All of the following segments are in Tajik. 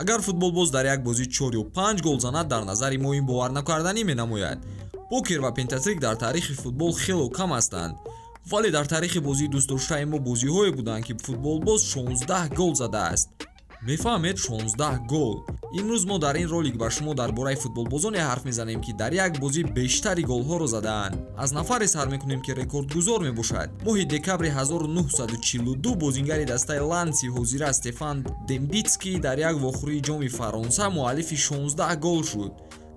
агар футболбоз дар як бозӣ 4 ё 5 гол занад, дар назари мо ин боварнакарданӣ менамояд. Покер ва пентатрик дар таърихи футбол хело кам ҳастанд, вале дар таърихи бозии дӯстдоштаи мо бозиҳое буданд ки футболбоз 16 гол задааст. мефаҳмед, 16 гол. имрӯз мо дар ин ролик ба шумо дар бораи футболбозоне ҳарф мезанем ки дар як бозӣ бештари голҳоро задаанд. аз нафаре сар мекунем ки рекордгузор мебошад. моҳи декабри 1942 бозингари дастаи Ланси ҳозира Стефан Дембицкий дар як вохӯрии ҷоми Фаронса муаллифи 16 гол шуд.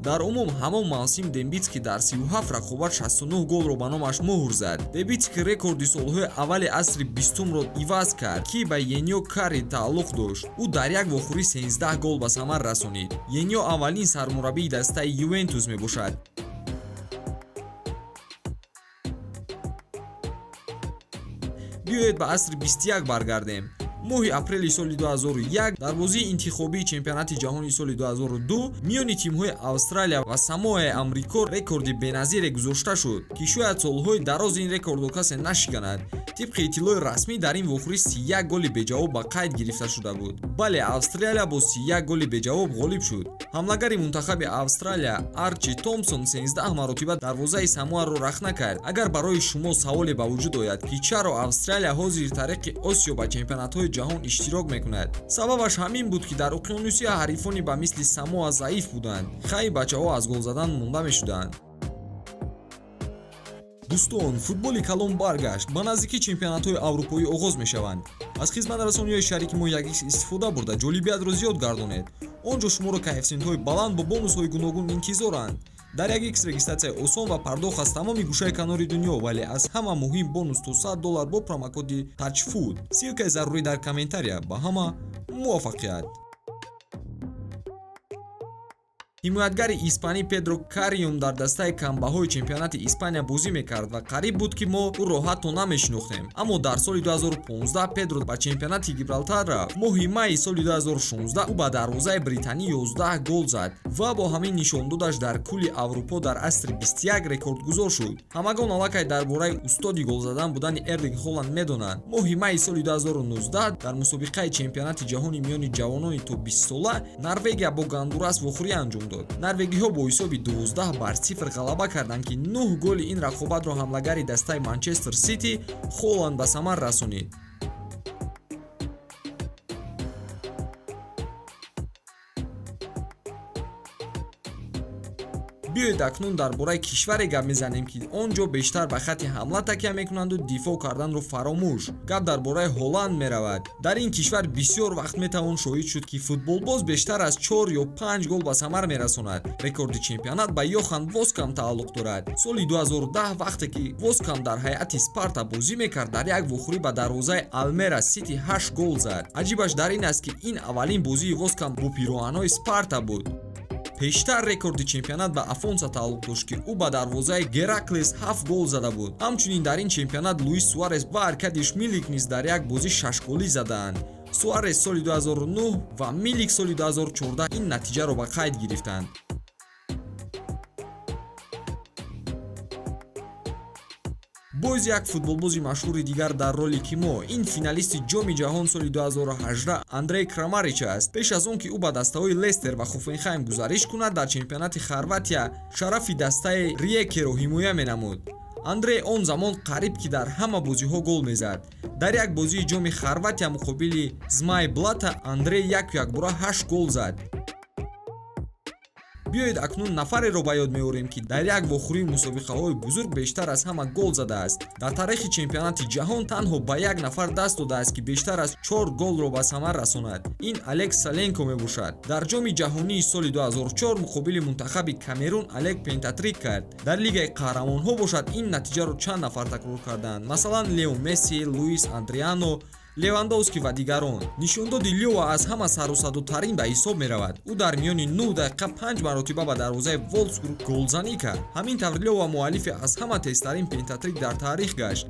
дар умум ҳамон мавсим Дембицкий дар 37 рақобат 69 голро ба номаш муҳр зад. Дембицкий рекорди солҳои аввали асри 20-умро иваз кард, ки ба Еньо Карри тааллуқ дошт. ӯ дар як вохӯрӣ 13 гол ба самар расонид. Еньо аввалин сармураббии дастаи Ювентус мебошад. биёед ба асри 21 баргардем. моҳи апрели соли 2001 дар бозии интихобии чемпионати ҷаҳони соли 2002 миёни тимҳои Австралия ва Самоаи Амрико рекорди беназире гузошта шуд, ки шояд солҳои дароз ин рекордро касе нашиканад. тибқи иттилои расмӣ дар ин вохӯрӣ 31 голи беҷавоб ба қайд гирифта шуда буд. бале Австралия бо 31 голи беҷавоб ғолиб шуд. ҳамлагари мунтахаби Австралия Арчи Томпсон 13 маротиба дарвозаи Самоаро рахна кард. агар барои шумо саволе ба вуҷуд ояд ки чаро Австралия ҳозир тариқи Осиё ба чемпионатҳои ҷаҳон иштирок мекунад, сабабаш ҳамин буд ки дар уқёнусия ҳарифони ба мисли Самоа заиф буданд. хай бачаҳо аз гол задан монда мешуданд. дӯстон, футболи калон баргашт. ба наздикӣ чемпионатҳои аврупоӣ оғоз мешаванд. аз хизматрасониҳои шарики мо як истифода бурда ҷолибиятро зиёд гардонед. онҷо шуморо коэффициентҳои баланд бо бонусҳои гуногун интизоранд. дар як X регистратсияи осон ва пардохт аз тамоми гӯшаи канори дунё, вале аз ҳама муҳим бонус то $100 бо промокоди TOUCHFOOD. силкаи зарурӣ дар комментария. ба ҳама муваффақият. ҳимоятгари испанӣ Педро Каррион дар дастаи камбаҳои чемпионати Испания бозӣ мекард ва қариб буд ки мо ӯро ҳатто намешинохтем. аммо дар соли 2015 Педро ба чемпионати Гибралтар рафт. моҳи майи соли 2016 ӯ ба дарвозаи британӣ 11 гол зад ва бо ҳамин нишондодаш дар кӯли Аврупо дар асри 21 рекордгузор шуд. ҳамагон аллакай дар бораи устоди гол задан будани Эрлинг Холланд медонанд. моҳи майи соли 2019 дар мусобиқаи чемпионати ҷаҳони миёни ҷавонони то 20 сола Норвегия бо Гондурас вохӯрӣ анҷом дод. норвегиҳо бо ҳисоби 12-0 ғалаба карданд ки 9 голи ин рақобатро ҳамлагари дастаи Манчестер Сити Холланд ба самар расонид. биёед акнун дар бораи кишваре гап мезанем ки он ҷо бештар ба хати ҳамла такя мекунанду дифоъ карданро фаромӯш. гап дар бораи Ҳолланд меравад. дар ин кишвар бисёр вақт метавон шоҳид шуд ки футболбоз бештар аз 4 ё 5 гол ба самар мерасонад. рекорди чемпионат ба Йохан Воскам тааллуқ дорад. соли 2010 вақте ки Воскам дар ҳайати Спарта бозӣ мекард, дар як вохӯрӣ ба дарвозаи Алмера Сити 8 гол зад. аҷибаш дар ин аст ки ин аввалин бозии Воскам бо пироҳанои Спарта буд. пештар рекорди чемпионат ба Афонса тааллуқ дошт ки ӯ ба дарвозаи Гераклес 7 гол зада буд. ҳамчунин дар ин чемпионат Луис Суарес ва Аркадий Милик низ дар як бозӣ 6 голӣ задаанд. Суарес соли 2009 ва Милик соли 2014 ин натиҷаро ба қайд гирифтанд. боз як футболбози машҳури дигар дар роли ки мо ин финалисти ҷоми ҷаҳон соли 2018 Андрей Крамарич аст. пеш аз он ки ӯ ба дастаҳои Лестер ва Хофенхайм гузариш кунад, дар чемпионати Хорватия шарафи дастаи Риекеро ҳимоя менамуд. Андрей он замон қариб ки дар ҳама бозиҳо гол мезад. дар як бозии ҷоми Хорватия муқобили Змай Блата Андрей якбора 8 гол зад. биёед акнун нафареро ба ёд меорем ки дар як вохӯрии мусобиқаҳои бузург бештар аз ҳама гол задааст. дар таърихи чемпионати ҷаҳон танҳо ба як нафар даст додааст ки бештар аз 4 голро ба самар расонад. ин Алекс Саленко мебошад. дар ҷоми ҷаҳонии соли 2004 муқобили мунтахаби Камерун Алек пентатрик кард. дар лигаи қаҳрамонҳо бошад ин натиҷаро чанд нафар такрор карданд. масалан Лео Месси, Луис Андриано, Левандовски ва дигарон. нишондоди Лёва аз ҳама саросадотарин ба ҳисоб меравад. ӯ дар миёни 9 дақиқа 5 маротиба ба дарвозаи Волфсбург голзанӣ кард. ҳамин тавр Лёва муаллифи аз ҳама тезтарин пентатрик дар таърих гашт.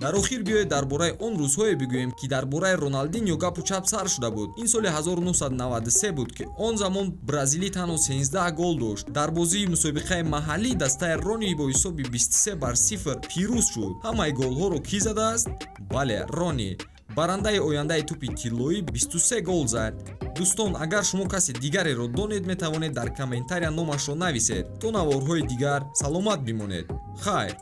дар охир биёед дар бораи он рӯзҳое бигӯем ки дар бораи Роналдиньо гапу чап сар шуда буд. ин соли 1993 буд ки он замон бразилӣ танҳо 13 гол дошт. дар бозии мусобиқаи маҳаллӣ дастаи Рони бо ҳисоби 23-0 пирӯз шуд. ҳамаи голҳоро кӣ задааст? бале, Рони. барандаи ояндаи тӯпи тиллоӣ 23 гол зад. дӯстон, агар шумо каси дигареро донед, метавонед дар комментария номашро нависед. То наворҳои дигар саломат бимонед. хайр.